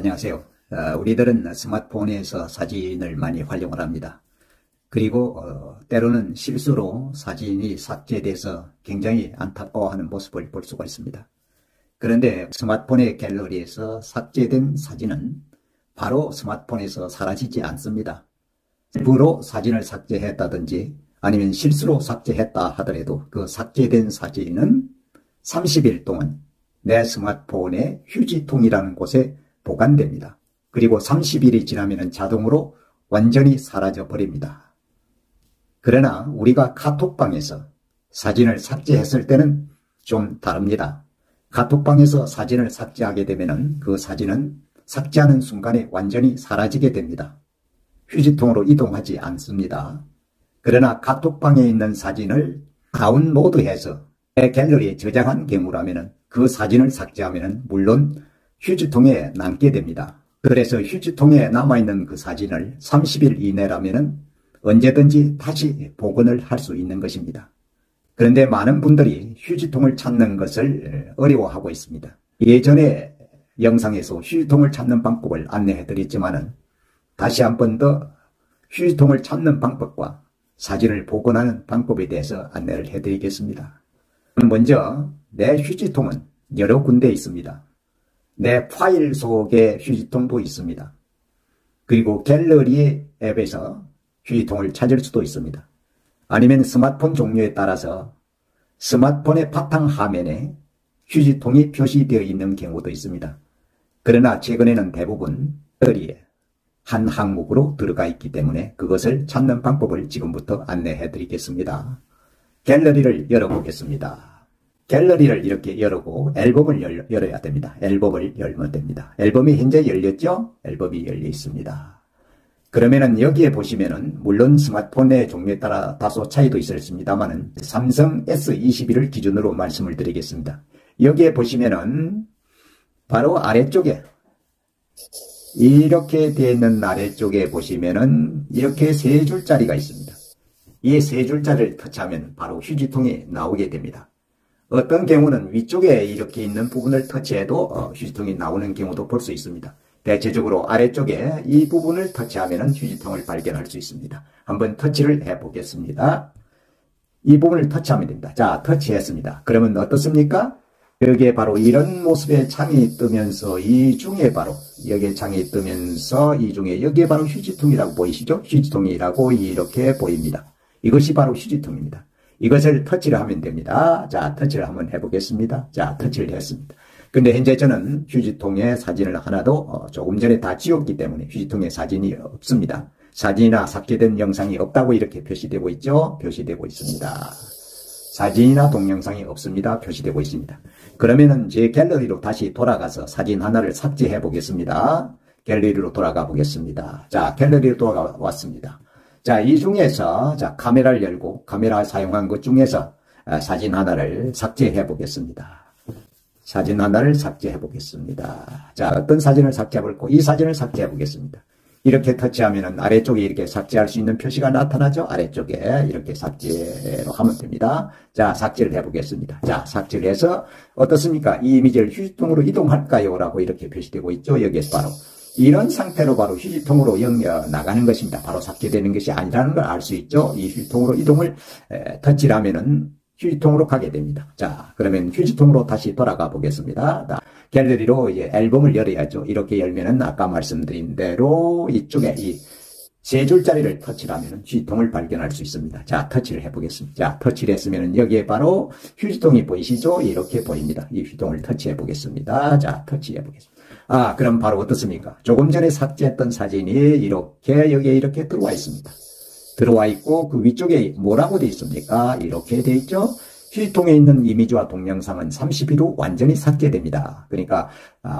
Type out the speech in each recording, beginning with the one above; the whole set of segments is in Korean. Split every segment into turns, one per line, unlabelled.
안녕하세요. 우리들은 스마트폰에서 사진을 많이 활용을 합니다. 그리고 때로는 실수로 사진이 삭제돼서 굉장히 안타까워하는 모습을 볼 수가 있습니다. 그런데 스마트폰의 갤러리에서 삭제된 사진은 바로 스마트폰에서 사라지지 않습니다. 일부러 사진을 삭제했다든지 아니면 실수로 삭제했다 하더라도 그 삭제된 사진은 30일 동안 내 스마트폰의 휴지통이라는 곳에 보관됩니다. 그리고 30일이 지나면 자동으로 완전히 사라져 버립니다. 그러나 우리가 카톡방에서 사진을 삭제했을 때는 좀 다릅니다. 카톡방에서 사진을 삭제하게 되면 그 사진은 삭제하는 순간에 완전히 사라지게 됩니다. 휴지통으로 이동하지 않습니다. 그러나 카톡방에 있는 사진을 다운로드해서 내 갤러리에 저장한 경우라면 그 사진을 삭제하면 물론 휴지통에 남게 됩니다. 그래서 휴지통에 남아있는 그 사진을 30일 이내라면 언제든지 다시 복원을 할 수 있는 것입니다. 그런데 많은 분들이 휴지통을 찾는 것을 어려워하고 있습니다. 예전에 영상에서 휴지통을 찾는 방법을 안내해 드렸지만은 다시 한 번 더 휴지통을 찾는 방법과 사진을 복원하는 방법에 대해서 안내를 해 드리겠습니다. 먼저 내 휴지통은 여러 군데 있습니다. 내 파일 속에 휴지통도 있습니다. 그리고 갤러리 앱에서 휴지통을 찾을 수도 있습니다. 아니면 스마트폰 종류에 따라서 스마트폰의 바탕 화면에 휴지통이 표시되어 있는 경우도 있습니다. 그러나 최근에는 대부분 갤러리에 한 항목으로 들어가 있기 때문에 그것을 찾는 방법을 지금부터 안내해 드리겠습니다. 갤러리를 열어보겠습니다. 갤러리를 이렇게 열고 앨범을 열어야 됩니다. 앨범을 열면 됩니다. 앨범이 현재 열렸죠? 앨범이 열려 있습니다. 그러면은 여기에 보시면은 물론 스마트폰의 종류에 따라 다소 차이도 있습니다만은 삼성 S21을 기준으로 말씀을 드리겠습니다. 여기에 보시면은 바로 아래쪽에 이렇게 되어 있는 아래쪽에 보시면은 이렇게 세 줄짜리가 있습니다. 이 세 줄짜리를 터치하면 바로 휴지통이 나오게 됩니다. 어떤 경우는 위쪽에 이렇게 있는 부분을 터치해도 휴지통이 나오는 경우도 볼 수 있습니다. 대체적으로 아래쪽에 이 부분을 터치하면 휴지통을 발견할 수 있습니다. 한번 터치를 해보겠습니다. 이 부분을 터치하면 됩니다. 자, 터치했습니다. 그러면 어떻습니까? 여기에 바로 이런 모습의 창이 뜨면서 이 중에 바로 여기에 창이 뜨면서 이 중에 여기에 바로 휴지통이라고 보이시죠? 휴지통이라고 이렇게 보입니다. 이것이 바로 휴지통입니다. 이것을 터치를 하면 됩니다. 자, 터치를 한번 해보겠습니다. 자, 터치를 했습니다. 근데 현재 저는 휴지통에 사진을 하나도 조금 전에 다 지웠기 때문에 휴지통에 사진이 없습니다. 사진이나 삭제된 영상이 없다고 이렇게 표시되고 있죠? 표시되고 있습니다. 사진이나 동영상이 없습니다. 표시되고 있습니다. 그러면은 제 갤러리로 다시 돌아가서 사진 하나를 삭제해 보겠습니다. 갤러리로 돌아가 보겠습니다. 자, 갤러리로 돌아왔습니다. 자, 이 중에서 자, 카메라를 열고 카메라 사용한 것 중에서 사진 하나를 삭제해 보겠습니다. 사진 하나를 삭제해 보겠습니다. 자, 어떤 사진을 삭제해 볼까? 이 사진을 삭제해 보겠습니다. 이렇게 터치하면은 아래쪽에 이렇게 삭제할 수 있는 표시가 나타나죠? 아래쪽에 이렇게 삭제로 하면 됩니다. 자, 삭제를 해 보겠습니다. 자, 삭제를 해서 어떻습니까? 이 이미지를 휴지통으로 이동할까요? 라고 이렇게 표시되고 있죠? 여기에서 바로 이런 상태로 바로 휴지통으로 나가는 것입니다. 바로 삭제되는 것이 아니라는 걸 알 수 있죠? 이 휴지통으로 이동을 터치를 하면은 휴지통으로 가게 됩니다. 자, 그러면 휴지통으로 다시 돌아가 보겠습니다. 갤러리로 이제 앨범을 열어야죠. 이렇게 열면은 아까 말씀드린 대로 이쪽에 이 세 줄짜리를 터치를 하면은 휴지통을 발견할 수 있습니다. 자, 터치를 해보겠습니다. 자, 터치를 했으면은 여기에 바로 휴지통이 보이시죠? 이렇게 보입니다. 이 휴지통을 터치해 보겠습니다. 자, 터치해 보겠습니다. 아, 그럼 바로 어떻습니까? 조금 전에 삭제했던 사진이 이렇게 여기에 이렇게 들어와 있습니다. 들어와 있고 그 위쪽에 뭐라고 되어 있습니까? 이렇게 되어 있죠? 휴지통에 있는 이미지와 동영상은 30일 후 완전히 삭제됩니다. 그러니까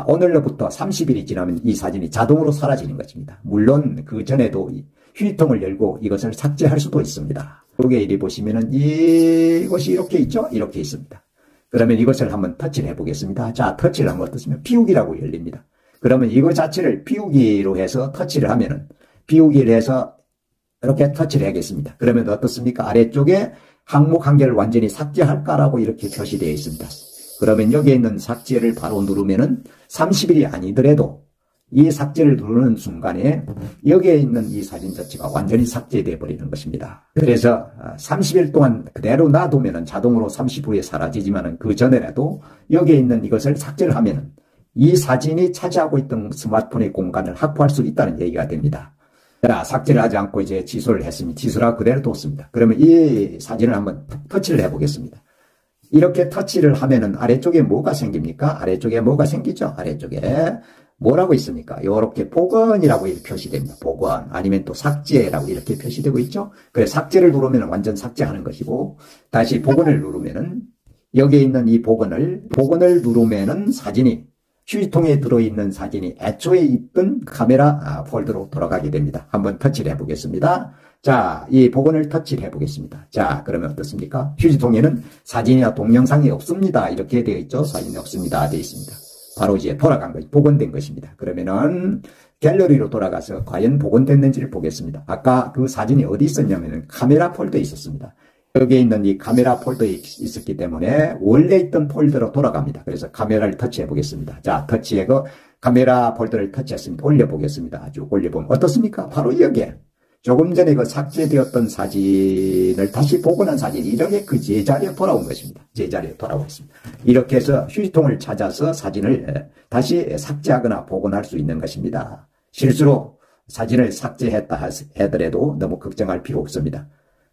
오늘로부터 30일이 지나면 이 사진이 자동으로 사라지는 것입니다. 물론 그 전에도 휴지통을 열고 이것을 삭제할 수도 있습니다. 여기에 이리 보시면은 이것이 이렇게 있죠? 이렇게 있습니다. 그러면 이것을 한번 터치를 해보겠습니다. 자, 터치를 하면 어떻습니까? 비우기라고 열립니다. 그러면 이거 자체를 비우기로 해서 터치를 하면은 비우기를 해서 이렇게 터치를 하겠습니다. 그러면 어떻습니까? 아래쪽에 항목 한 개를 완전히 삭제할까라고 이렇게 표시되어 있습니다. 그러면 여기에 있는 삭제를 바로 누르면은 30일이 아니더라도 이 삭제를 누르는 순간에 여기에 있는 이 사진 자체가 완전히 삭제되어 버리는 것입니다. 그래서 30일 동안 그대로 놔두면 자동으로 30 후에 사라지지만 그 전에라도 여기에 있는 이것을 삭제를 하면 이 사진이 차지하고 있던 스마트폰의 공간을 확보할 수 있다는 얘기가 됩니다. 자, 삭제를 하지 않고 이제 취소를 했으면 취소를 그대로 뒀습니다. 그러면 이 사진을 한번 터치를 해보겠습니다. 이렇게 터치를 하면은 아래쪽에 뭐가 생깁니까? 아래쪽에 뭐가 생기죠? 아래쪽에 뭐라고 있습니까? 이렇게 복원이라고 이렇게 표시됩니다. 복원 아니면 또 삭제라고 이렇게 표시되고 있죠. 그래서 삭제를 누르면 완전 삭제하는 것이고 다시 복원을 누르면은 여기에 있는 이 복원을 누르면은 사진이 휴지통에 들어있는 사진이 애초에 있던 카메라 폴더로 돌아가게 됩니다. 한번 터치를 해보겠습니다. 자, 이 복원을 터치를 해보겠습니다. 자, 그러면 어떻습니까? 휴지통에는 사진이나 동영상이 없습니다. 이렇게 되어 있죠. 사진이 없습니다. 되어 있습니다. 바로 이제 돌아간 것, 복원된 것입니다. 그러면은 갤러리로 돌아가서 과연 복원됐는지를 보겠습니다. 아까 그 사진이 어디 있었냐면은 카메라 폴더에 있었습니다. 여기에 있는 이 카메라 폴더에 있었기 때문에 원래 있던 폴더로 돌아갑니다. 그래서 카메라를 터치해 보겠습니다. 자, 터치하고 카메라 폴더를 터치했습니다. 올려보겠습니다. 쭉 올려보면 어떻습니까? 바로 여기에 조금 전에 그 삭제되었던 사진을 다시 복원한 사진이 이렇게 그 제자리에 돌아온 것입니다. 제자리에 돌아오고 있습니다. 이렇게 해서 휴지통을 찾아서 사진을 다시 삭제하거나 복원할 수 있는 것입니다. 실수로 사진을 삭제했다 하더라도 너무 걱정할 필요 없습니다.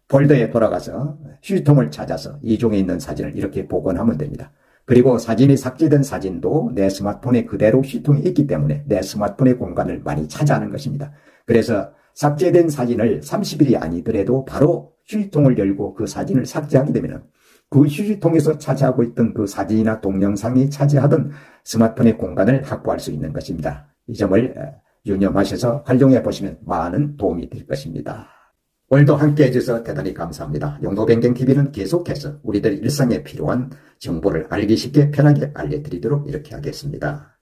폴더에 돌아가서 휴지통을 찾아서 이중에 있는 사진을 이렇게 복원하면 됩니다. 그리고 사진이 삭제된 사진도 내 스마트폰에 그대로 휴지통에 있기 때문에 내 스마트폰의 공간을 많이 차지하는 것입니다. 그래서 삭제된 사진을 30일이 아니더라도 바로 휴지통을 열고 그 사진을 삭제하게 되면 그 휴지통에서 차지하고 있던 그 사진이나 동영상이 차지하던 스마트폰의 공간을 확보할 수 있는 것입니다. 이 점을 유념하셔서 활용해 보시면 많은 도움이 될 것입니다. 오늘도 함께 해주셔서 대단히 감사합니다. 용도변경TV는 계속해서 우리들 일상에 필요한 정보를 알기 쉽게 편하게 알려드리도록 이렇게 하겠습니다.